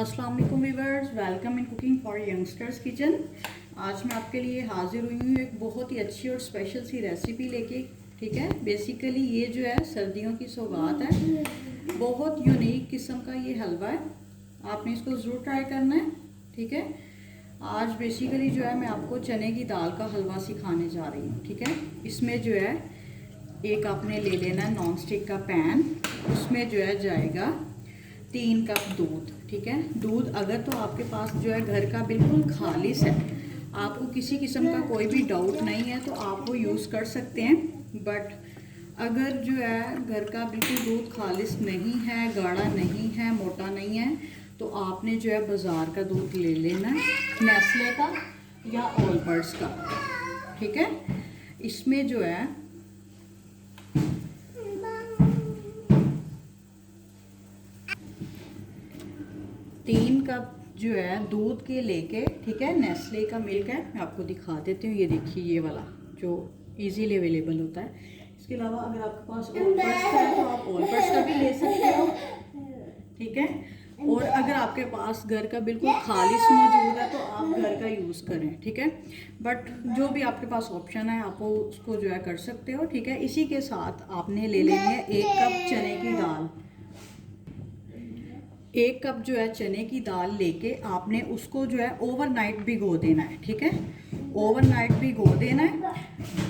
अस्सलाम वालेकुम viewers, welcome in cooking for youngsters kitchen. आज मैं आपके लिए हाजिर हुई हूँ एक बहुत ही अच्छी और स्पेशल सी रेसिपी लेके। ठीक है, बेसिकली ये जो है सर्दियों की सौगात है, बहुत यूनिक किस्म का ये हलवा है। आपने इसको ज़रूर ट्राई करना है। ठीक है, आज बेसिकली जो है मैं आपको चने की दाल का हलवा सिखाने जा रही हूँ। ठीक है, इसमें जो है एक आपने ले लेना है नॉन स्टिक का पैन, उसमें जो है जाएगा 3 कप दूध। ठीक है, दूध अगर तो आपके पास जो है घर का बिल्कुल खालिस है, आपको किसी किस्म का कोई भी डाउट नहीं है तो आप वो यूज़ कर सकते हैं। बट अगर जो है घर का बिल्कुल दूध खालिस नहीं है, गाढ़ा नहीं है, मोटा नहीं है, तो आपने जो है बाज़ार का दूध ले लेना है, नेस्ले का या ऑलबर्ट्स का। ठीक है, इसमें जो है 3 कप जो है दूध के लेके, ठीक है, नेस्ले का मिल्क है। मैं आपको दिखा देती हूँ, ये देखिए ये वाला जो इजीली अवेलेबल होता है। इसके अलावा अगर आपके पास ऑलपर्स का है तो आप ऑलपर्स का भी ले सकते हो। ठीक है, और अगर आपके पास घर का बिल्कुल खालिस मौजूद है तो आप घर का यूज़ करें। ठीक है, बट जो भी आपके पास ऑप्शन है आप उसको जो है कर सकते हो। ठीक है, इसी के साथ आपने ले लेनी है 1 कप चने की दाल। 1 कप जो है चने की दाल लेके आपने उसको जो है ओवरनाइट भिगो देना है। ठीक है, ओवरनाइट भिगो देना है,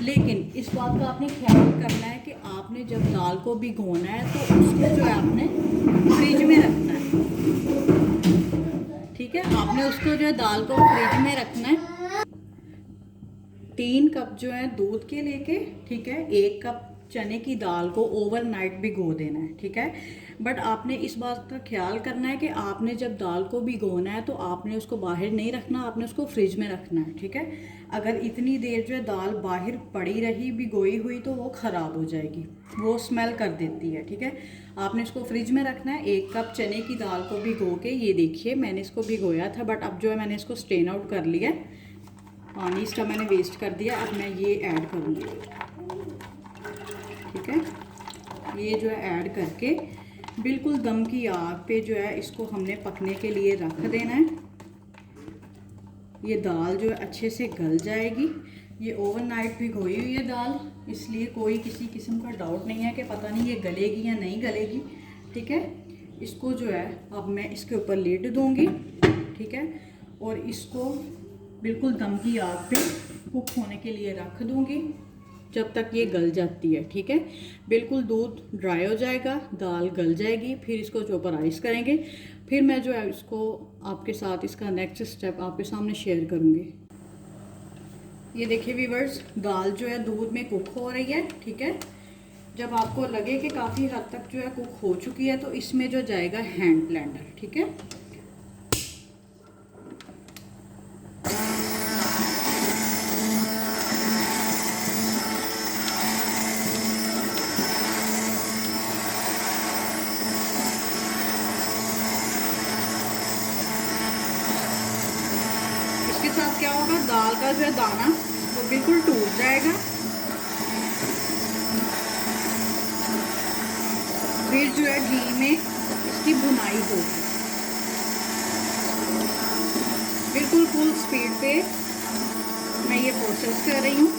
लेकिन इस बात का आपने ख्याल करना है कि आपने जब दाल को भिगोना है तो उसको जो है आपने फ्रिज में रखना है। ठीक है, आपने उसको जो है दाल को फ्रिज में रखना है। 3 कप जो है दूध के लेके, ठीक है, 1 कप चने की दाल को ओवरनाइट भिगो देना है। ठीक है, बट आपने इस बात का ख्याल करना है कि आपने जब दाल को भिगोना है तो आपने उसको बाहर नहीं रखना, आपने उसको फ्रिज में रखना है। ठीक है, अगर इतनी देर जो है दाल बाहर पड़ी रही भिगोई हुई तो वो ख़राब हो जाएगी, वो स्मेल कर देती है। ठीक है, आपने इसको फ्रिज में रखना है। 1 कप चने की दाल को भिगो के, ये देखिए मैंने इसको भिगोया था, बट अब जो है मैंने इसको स्ट्रेन आउट कर लिया, पानी इसका मैंने वेस्ट कर दिया। अब मैं ये ऐड करूँगी। ठीक है, ये जो है ऐड करके बिल्कुल दम की आग पे जो है इसको हमने पकने के लिए रख देना है। ये दाल जो है अच्छे से गल जाएगी। ये ओवरनाइट भिगोई हुई है दाल, इसलिए कोई किसी किस्म का डाउट नहीं है कि पता नहीं ये गलेगी या नहीं गलेगी। ठीक है, इसको जो है अब मैं इसके ऊपर लिड दूंगी। ठीक है, और इसको बिल्कुल दम की आग पे कुक होने के लिए रख दूंगी जब तक ये गल जाती है। ठीक है, बिल्कुल दूध ड्राई हो जाएगा, दाल गल जाएगी, फिर इसको चॉपराइज करेंगे। फिर मैं जो है इसको आपके साथ इसका नेक्स्ट स्टेप आपके सामने शेयर करूँगी। ये देखिए व्यूअर्स, दाल जो है दूध में कुक हो रही है। ठीक है, जब आपको लगे कि काफ़ी हद तक जो है कुक हो चुकी है तो इसमें जो जाएगा हैंड ब्लेंडर। ठीक है, इसके साथ क्या होगा, दाल का जो है दाना वो बिल्कुल टूट जाएगा। फिर जो है घी में इसकी भुनाई होगी, बिल्कुल फुल स्पीड पे मैं ये प्रोसेस कर रही हूँ।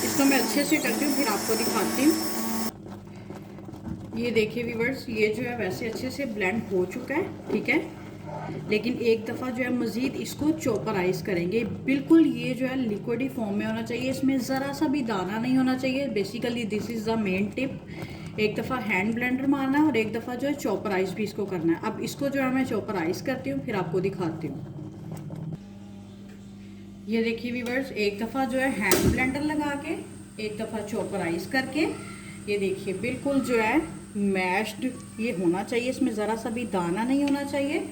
इसको मैं अच्छे से करती हूँ, फिर आपको दिखाती हूँ। ये देखिए व्यूअर्स, ये जो है वैसे अच्छे से ब्लेंड हो चुका है। ठीक है, लेकिन एक दफ़ा जो है मज़ीद इसको चॉपराइज करेंगे। बिल्कुल ये जो है लिक्विडी फॉर्म में होना चाहिए, इसमें ज़रा सा भी दाना नहीं होना चाहिए। Basically this is the main tip. एक दफ़ा हैंड ब्लेंडर मारना है और एक दफ़ा जो है चॉपराइज भी इसको करना है। अब इसको जो है मैं चॉपराइज करती हूँ, फिर आपको दिखाती हूँ। ये देखिए व्यूअर्स, एक दफ़ा जो है हैंड ब्लेंडर लगा के, एक दफ़ा चॉपराइज करके, ये देखिए बिल्कुल जो है मैश्ड ये होना चाहिए, इसमें ज़रा सा भी दाना नहीं होना चाहिए।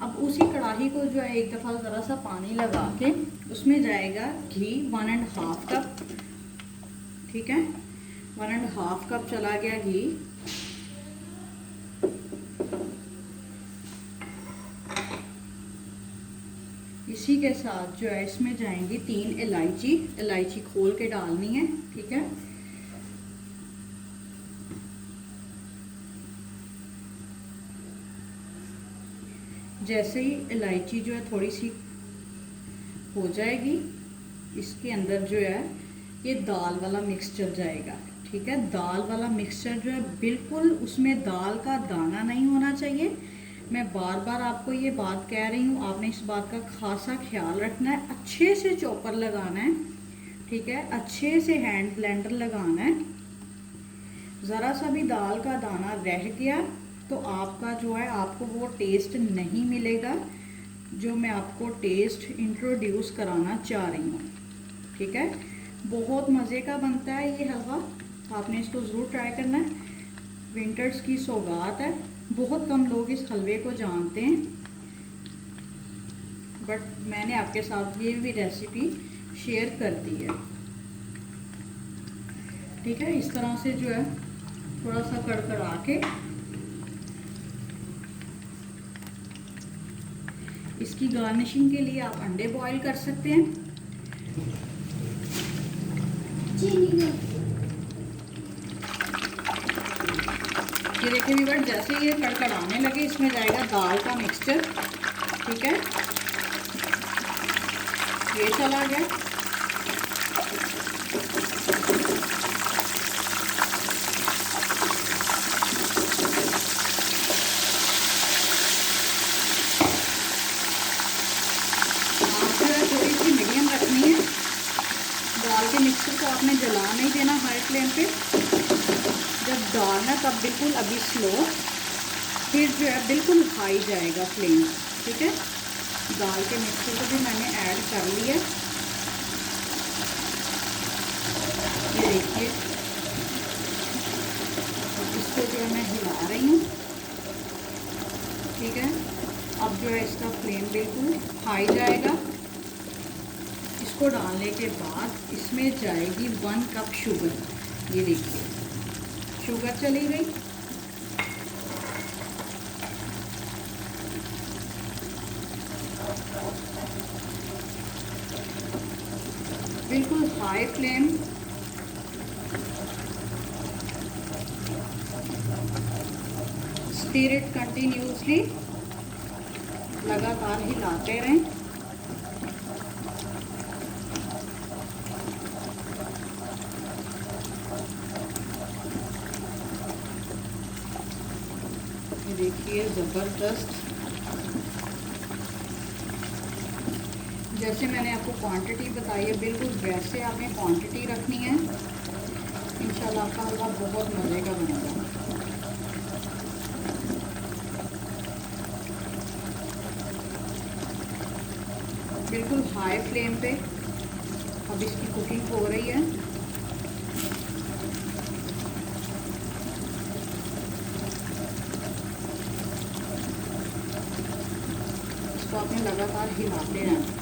अब उसी कढ़ाई को जो है एक दफ़ा ज़रा सा पानी लगा के उसमें जाएगा घी 1.5 कप। ठीक है, 1.5 कप चला गया घी। इसी के साथ जो है इसमें जाएंगी 3 इलायची, इलायची खोल के डालनी है। ठीक है, जैसे ही इलायची जो है थोड़ी सी हो जाएगी, इसके अंदर जो है ये दाल वाला मिक्सचर जाएगा। ठीक है, दाल वाला मिक्सचर जो है बिल्कुल उसमें दाल का दाना नहीं होना चाहिए। मैं बार बार आपको ये बात कह रही हूँ, आपने इस बात का खासा ख्याल रखना है। अच्छे से चॉपर लगाना है, ठीक है, अच्छे से हैंड ब्लेंडर लगाना है। ज़रा सा भी दाल का दाना रह गया तो आपका जो है आपको वो टेस्ट नहीं मिलेगा जो मैं आपको टेस्ट इंट्रोड्यूस कराना चाह रही हूँ। ठीक है, बहुत मज़े का बनता है ये हलवा, आपने इसको ज़रूर ट्राई करना है। विंटर्स की सौगात है, बहुत कम लोग इस हलवे को जानते हैं, बट मैंने आपके साथ ये भी रेसिपी शेयर कर दी है। ठीक है, इस तरह से जो है थोड़ा सा कड़कड़ा के इसकी गार्निशिंग के लिए आप अंडे बॉईल कर सकते हैं। ये देखिए व्यूअर, जैसे ये कड़कड़ाने लगे इसमें जाएगा दाल का मिक्सचर। ठीक है, ये चला गया। थोड़ी सी मीडियम रखनी है, दाल के मिक्सचर को आपने जला नहीं देना हाई फ्लेम पे। जब डालना तब बिल्कुल अभी स्लो, फिर जो है बिल्कुल हाई जाएगा फ्लेम। ठीक है, दाल के मिक्सचर को भी मैंने ऐड कर लिया। ये देखिए, इसको जो है मैं हिला रही हूँ। ठीक है, अब जो है इसका फ्लेम बिल्कुल हाई जाएगा। इसको डालने के बाद इसमें जाएगी 1 कप शुगर। ये देखिए शुगर चली गई। बिल्कुल high flame, stir it continuously, लगातार हिलाते रहें। ये देखिए ज़बरदस्त, जैसे मैंने आपको क्वांटिटी बताई है बिल्कुल वैसे आपने क्वांटिटी रखनी है। इंशाल्लाह आपका हलवा बहुत मज़े का बनेगा। बिल्कुल हाई फ्लेम पे अब इसकी कुकिंग हो रही है। इसको आपने लगातार हिलाते रहना,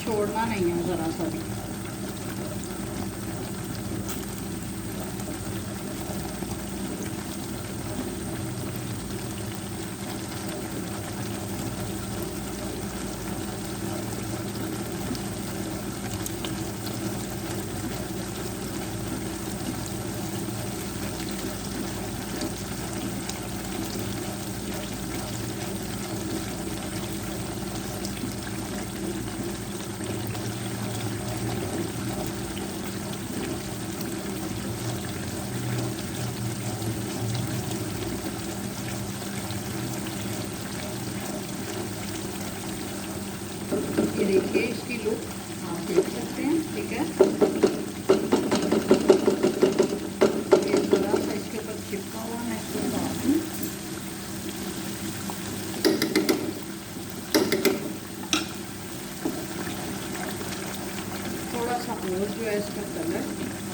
छोड़ना नहीं है ज़रा सा भी। ये देखिए इसकी लुक आप देख सकते हैं। ठीक है, ये थोड़ा सा इसके ऊपर चिपका हुआ, मैं इसको उतार दूँ। थोड़ा सा और जो है इसका कलर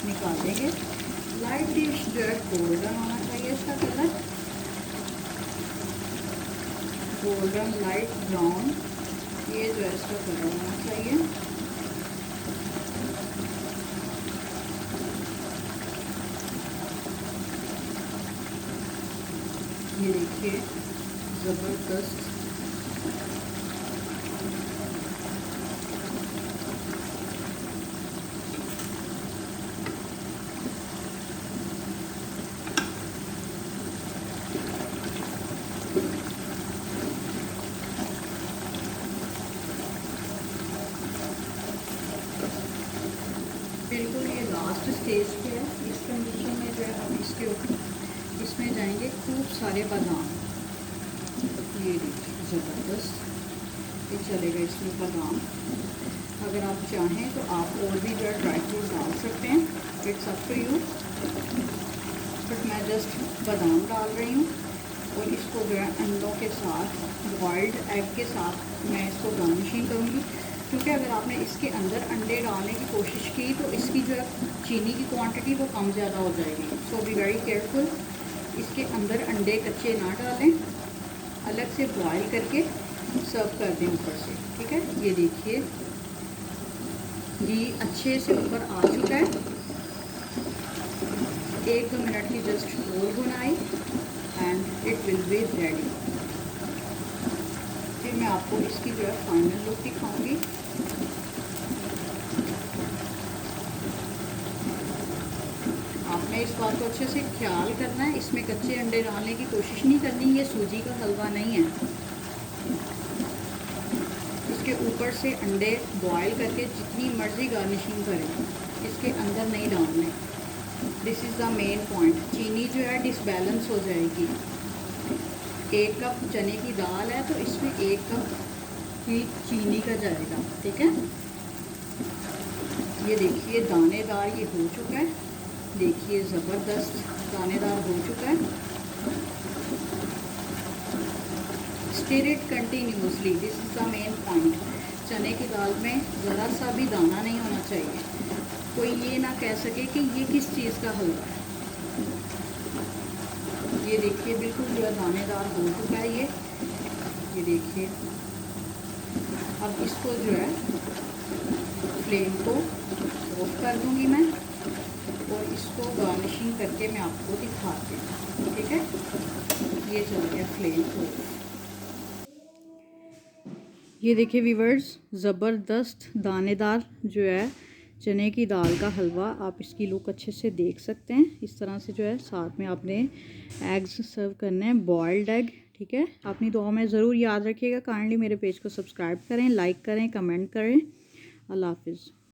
निकालेंगे, लाइट डिश जो है गोल्डन होना चाहिए इसका कलर, गोल्डन लाइट ब्राउन, ये जो है इसका कलर होना चाहिए। ये देखिए ज़बरदस्त, लास्ट स्टेज पे है। इस कंडीशन में जो है अब इसके इसमें जाएंगे खूब सारे बादाम। ये देखिए ज़बरदस्त ये चलेगा इसमें बादाम। अगर आप चाहें तो आप और भी जो है ड्राई फ्रूट डाल सकते हैं, it's up to you, but मैं जस्ट बादाम डाल रही हूँ। और इसको जो है अंडों के साथ, बॉइल्ड एग के साथ मैं इसको गार्निशिंग करूँगी, क्योंकि अगर आपने इसके अंदर अंडे डालने की कोशिश की तो इसकी जो है चीनी की क्वांटिटी वो कम ज़्यादा हो जाएगी। सो बी वेरी केयरफुल, इसके अंदर अंडे कच्चे ना डालें, अलग से बॉयल करके सर्व कर दें ऊपर से, ठीक है। ये देखिए ये अच्छे से ऊपर आ चुका है। 1-2 मिनट की जस्ट और भुनाई and it will be ready. फिर मैं आपको इसकी जो है फाइनल लुक दिखाऊंगी। आपने इस बात को अच्छे से ख्याल करना है, इसमें कच्चे अंडे डालने की कोशिश नहीं करनी। ये सूजी का हलवा नहीं है। इसके ऊपर से अंडे बॉयल करके जितनी मर्ज़ी गार्निशिंग करें, इसके अंदर नहीं डालने। This is the main point. चीनी जो है डिसबैलेंस हो जाएगी। 1 कप चने की दाल है तो इसमें 1 कप ही चीनी का जाएगा, ठीक है। ये देखिए दानेदार ये हो चुका है। देखिए ज़बरदस्त दानेदार हो चुका है। Stir it continuously, this is the main point. चने की दाल में ज़रा सा भी दाना नहीं होना चाहिए। कोई ये ना कह सके कि ये किस चीज़ का हलवा है। ये देखिए बिल्कुल जो है दानेदार हो चुका है ये देखिए। अब इसको जो है फ्लेम को ऑफ कर दूंगी मैं, और इसको गार्निशिंग करके मैं आपको दिखाती हूँ, ठीक है। ये चल गया फ्लेम को। ये देखिए व्यूअर्स, ज़बरदस्त दानेदार जो है चने की दाल का हलवा। आप इसकी लुक अच्छे से देख सकते हैं। इस तरह से जो है साथ में आपने एग्स सर्व करने हैं, बॉइल्ड एग, ठीक है। अपनी दुआ में ज़रूर याद रखिएगा। काइंडली मेरे पेज को सब्सक्राइब करें, लाइक करें, कमेंट करें। अल्लाह हाफिज़।